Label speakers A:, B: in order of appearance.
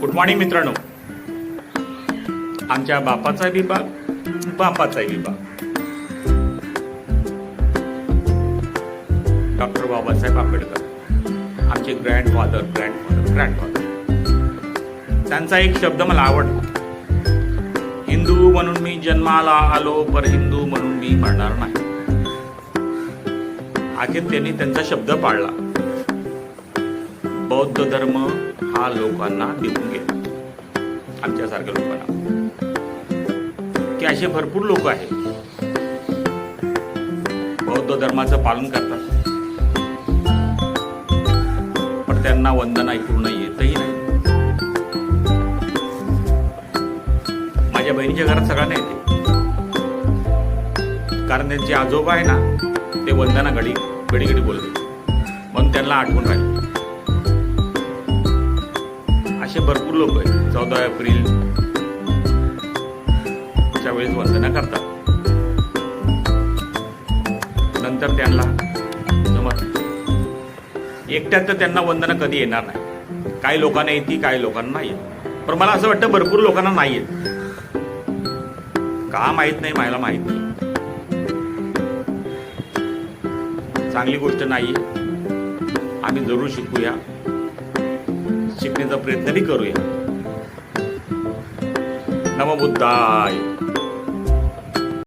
A: Good morning मित्रांनो. आमच्या बापाचा विभाग, बापाचा विभाग, डॉक्टर बाबासाहेब आंबेडकर, आमचे ग्रँडफादर. त्यांचा एक शब्द मला आवडतो. हिंदू म्हणून मी जन्माला आलो, पर हिंदू म्हणून मी मरणार नाही. अखेर त्यांनी त्यांचा शब्द पाळला. बौद्ध धर्म हा लोकांना देऊन गेला, आमच्यासारख्या लोकांना, की असे भरपूर लोक आहेत बौद्ध धर्माचं पालन करतात, पण त्यांना वंदना पूर्ण येतही नाही. माझ्या बहिणीच्या घरात सगळ्यांना येते, कारण त्यांचे आजोबा आहे ना, ते वंदना घडी बोलते, म्हणून त्यांना आठवण राहील. असे भरपूर लोक आहेत 14 एप्रिलच्या वेळेस वंदना करतात, नंतर त्यांना जमत एकट्यात तर त्यांना वंदना कधी येणार नाही. काही लोकांना येते, काही लोकांना नाही येत. पण मला असं वाटतं भरपूर लोकांना नाही येत. का माहीत नाही, मला माहीत नाही. चांगली गोष्ट नाही, आम्ही जरूर शिकूया, शिकण्याचा प्रयत्न बी करूया. नमो बुद्धाय.